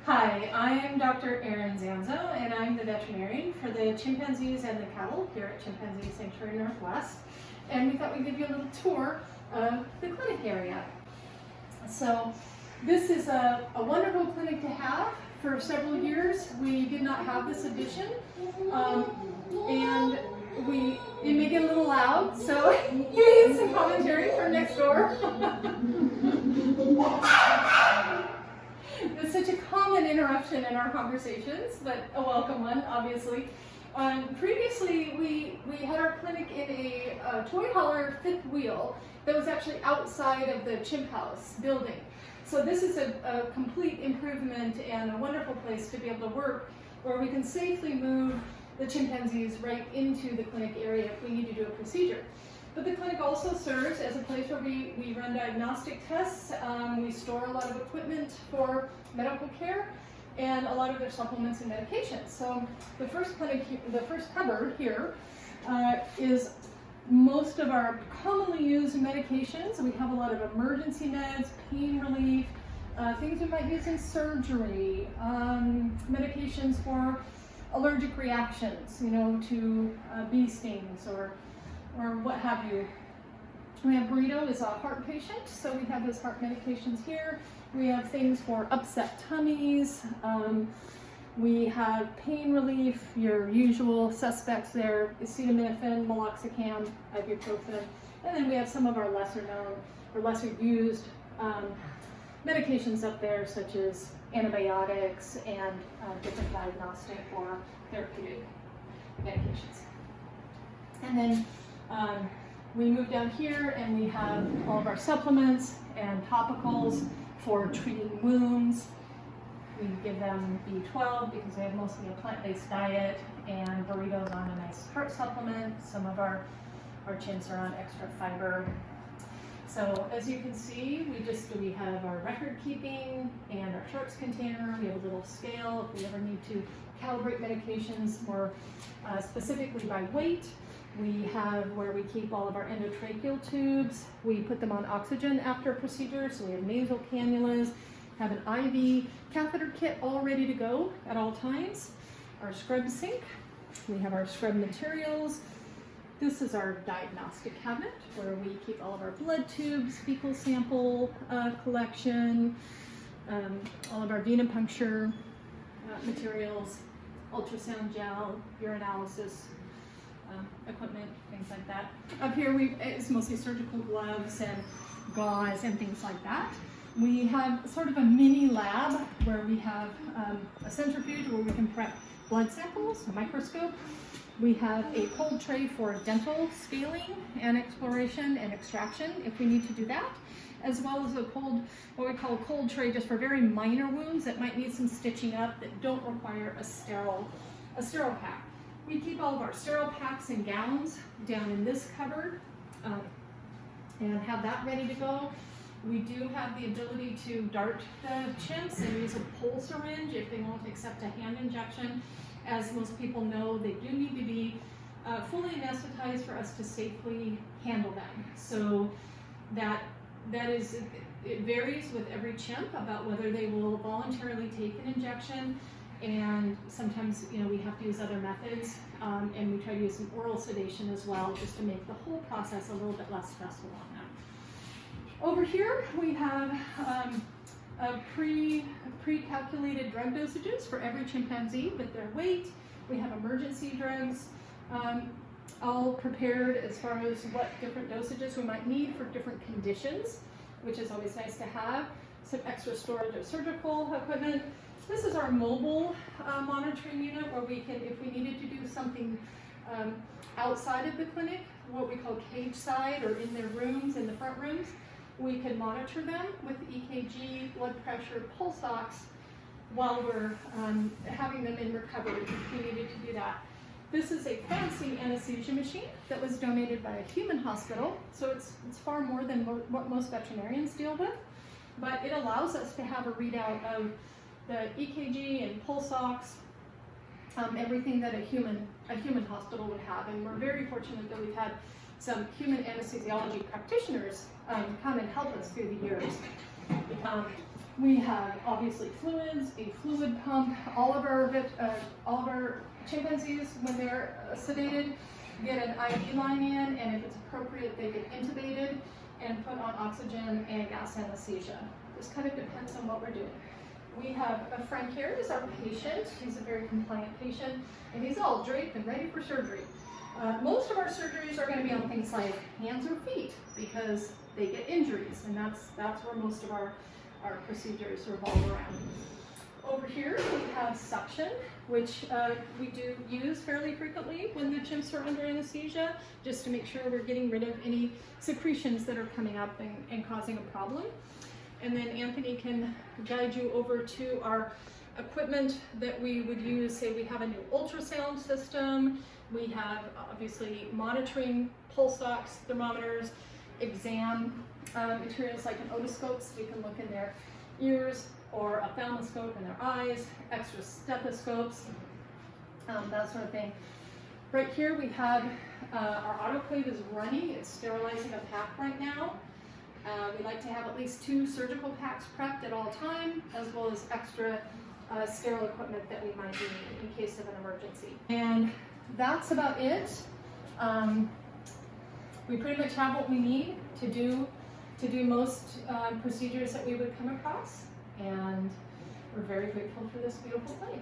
Hi, I am Dr. Erin Zanzo, and I'm the veterinarian for the chimpanzees and the cattle here at Chimpanzee Sanctuary Northwest. And we thought we'd give you a little tour of the clinic area. So this is a wonderful clinic to have. For several years, we did not have this addition, and it may get a little loud, so you may get some commentary from next door. It's such a common interruption in our conversations, but a welcome one, obviously. Previously, we had our clinic in a toy hauler fifth wheel that was actually outside of the chimp house building. So this is a complete improvement and a wonderful place to be able to work, where we can safely move the chimpanzees right into the clinic area if we need to do a procedure. But the clinic also serves as a place where we run diagnostic tests. We store a lot of equipment for medical care and a lot of their supplements and medications. So the first cupboard here is most of our commonly used medications. We have a lot of emergency meds, pain relief, things we might use in surgery, medications for allergic reactions, to bee stings or what have you. We have Burrito is a heart patient, so we have his heart medications here. We have things for upset tummies. We have pain relief, your usual suspects there, acetaminophen, meloxicam, ibuprofen. And then we have some of our lesser known or lesser used medications up there, such as antibiotics and different diagnostic or therapeutic medications. And then we move down here and we have all of our supplements and topicals for treating wounds. We give them B12 because they have mostly a plant-based diet, and Burrito's on a nice heart supplement. Some of our chimps are on extra fiber. So as you can see, we have our record keeping and our charts container. We have a little scale if we ever need to calibrate medications more specifically by weight. We have where we keep all of our endotracheal tubes. We put them on oxygen after a procedure, so we have nasal cannulas, have an IV catheter kit all ready to go at all times. Our scrub sink. We have our scrub materials. This is our diagnostic cabinet where we keep all of our blood tubes, fecal sample collection, all of our venipuncture materials, ultrasound gel, urinalysis equipment, things like that. Up here it's mostly surgical gloves and gauze and things like that. We have sort of a mini lab where we have a centrifuge where we can prep blood samples, a microscope. We have a cold tray for dental scaling and exploration and extraction if we need to do that, as well as what we call a cold tray just for very minor wounds that might need some stitching up that don't require a sterile pack. We keep all of our sterile packs and gowns down in this cupboard and have that ready to go. We do have the ability to dart the chimps and use a pole syringe if they won't accept a hand injection. As most people know, they do need to be fully anesthetized for us to safely handle them. So it varies with every chimp about whether they will voluntarily take an injection, and sometimes we have to use other methods, and we try to use some oral sedation as well, just to make the whole process a little bit less stressful on them. Over here we have pre-calculated drug dosages for every chimpanzee with their weight. We have emergency drugs all prepared as far as what different dosages we might need for different conditions, which is always nice to have. Some extra storage of surgical equipment. This is our mobile monitoring unit where we can, if we needed to do something outside of the clinic, what we call cage side or in their rooms, in the front rooms, we can monitor them with EKG, blood pressure, pulse ox while we're having them in recovery if we needed to do that. This is a fancy anesthesia machine that was donated by a human hospital, so it's far more than what most veterinarians deal with, but it allows us to have a readout of the EKG and pulse ox, everything that a human hospital would have, and we're very fortunate that we've had some human anesthesiology practitioners come and help us through the years. We have obviously fluids, a fluid pump. All of our chimpanzees, when they're sedated, get an IV line in, and if it's appropriate, they get intubated and put on oxygen and gas anesthesia. This kind of depends on what we're doing. We have a friend here is our patient. He's a very compliant patient, and he's all draped and ready for surgery. Most of our surgeries are going to be on things like hands or feet because they get injuries, and that's where most of our procedures revolve around. Over here we have suction, which we do use fairly frequently when the chimps are under anesthesia, just to make sure we're getting rid of any secretions that are coming up and causing a problem. And then Anthony can guide you over to our equipment that we would use. Say we have a new ultrasound system, we have obviously monitoring pulse ox, thermometers, exam materials like an otoscope, so we can look in their ears, or a ophthalmoscope in their eyes, extra stethoscopes, that sort of thing. Right here we have our autoclave is running. It's sterilizing a pack right now. We like to have at least 2 surgical packs prepped at all time, as well as extra sterile equipment that we might need in case of an emergency. And that's about it. We pretty much have what we need to do most procedures that we would come across, and we're very grateful for this beautiful play.